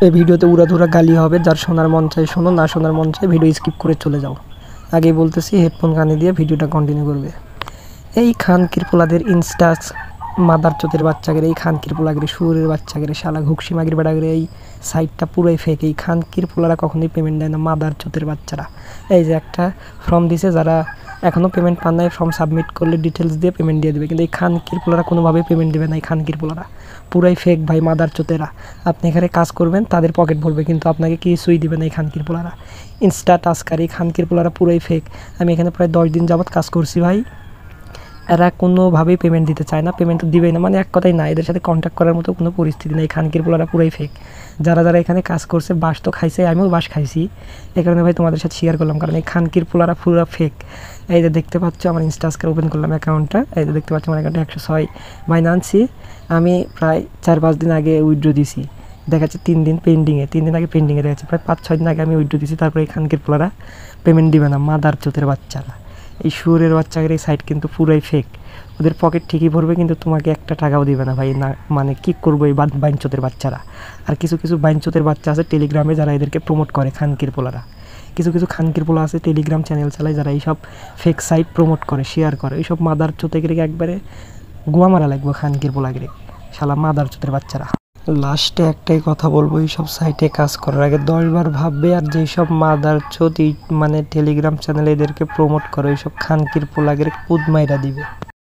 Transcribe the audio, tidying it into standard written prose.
এই ভিডিওতে উড়াধুরা গালি হবে, যার শোনার মন চাই শোনো, না শোনার মন চাই ভিডিও স্কিপ করে চলে যাও। আগেই বলতেছি হেডফোন কানে দিয়ে ভিডিওটা কন্টিনিউ করবে। এই খানকির পোলাদের ইনস্টাস মাদার চোতের বাচ্চাগের, এই খানকির পোলাগের সুরের বাচ্চাগের, শালা ঘুকসি মাগির বেড়াগের এই সাইটটা পুরোই ফেক। এই খানকির পোলারা কখনোই পেমেন্ট দেয় না, মাদার চোতের বাচ্চারা। এই যে একটা ফর্ম দিছে, যারা এখনও পেমেন্ট পান নাই ফর্ম সাবমিট করলে ডিটেলস দিয়ে পেমেন্ট দিয়ে দেবে, কিন্তু এই খানকির পোলারা কোনোভাবেই পেমেন্ট দেবে না। এই খানকির পোলারা পুরাই ফেক ভাই, মাদার চোতেরা। আপনি এখানে কাজ করবেন, তাদের পকেট ভরবে, কিন্তু আপনাকে কিছুই দিবে না এই খানকির পোলারা। ইনস্টা টাস্কার এই খানকির পোলারা পুরাই ফেক। আমি এখানে প্রায় 10 দিন যাবৎ কাজ করছি ভাই, এরা কোনোভাবেই পেমেন্ট দিতে চায় না, পেমেন্ট তো দিবেই না, মানে এক কথাই না, এদের সাথে কন্ট্যাক্ট করার মতো কোনো পরিস্থিতি নেই। খানকির পোলারা পুরাই ফেক। যারা যারা এখানে কাজ করছে বাস তো খাইছে, আমিও বাস খাইছি, এই কারণে ভাই তোমাদের সাথে শেয়ার করলাম, কারণ এই খানকির পোলারা পুরো ফেক। এই যে দেখতে পাচ্ছ আমার ইনস্টাস্কার ওপেন করলাম অ্যাকাউন্টটা, এই যে দেখতে পাচ্ছ আমার অ্যাকাউন্টে 106 বাইনান্সি। আমি প্রায় 4-5 দিন আগে উইথড্র দিছি, দেখাচ্ছে 3 দিন পেন্ডিংয়ে, 3 দিন আগে পেন্ডিংয়ে দেখাচ্ছে, প্রায় 5-6 দিন আগে আমি উইথড্র দিছি। তারপরে এই খানকির পোলারা পেমেন্ট দিবে না, মাদার চোতের বাচ্চারা। এই সুরের বাচ্চাদের এই সাইট কিন্তু পুরাই ফেক। ওদের পকেট ঠিকই ভরবে, কিন্তু তোমাকে একটা টাকাও দিবে না ভাই। না মানে কী করবো এই বাইনচোতের বাচ্চারা। আর কিছু কিছু বাইনচোতের বাচ্চা আছে টেলিগ্রামে, যারা এদেরকে প্রমোট করে, খানকির পোলারা। কিছু কিছু খানকির পোলা আছে টেলিগ্রাম চ্যানেল চালায়, যারা এইসব ফেক সাইট প্রমোট করে, শেয়ার করে। এইসব মাদার চোতেগিরি একবারে গোয়া মারা লাগবে খানকির পোলাগিরি, শালা মাদার চোতের বাচ্চারা। লাস্টে একটাই কথা বলবো, এইসব সাইটে কাজ করার আগে 10 বার ভাববে। আর যেই সব মাদার চোত মানে টেলিগ্রাম চ্যানেলে এদেরকে প্রমোট করে, এইসব খানকির পোলাগের কুদ মাইরা দিবে।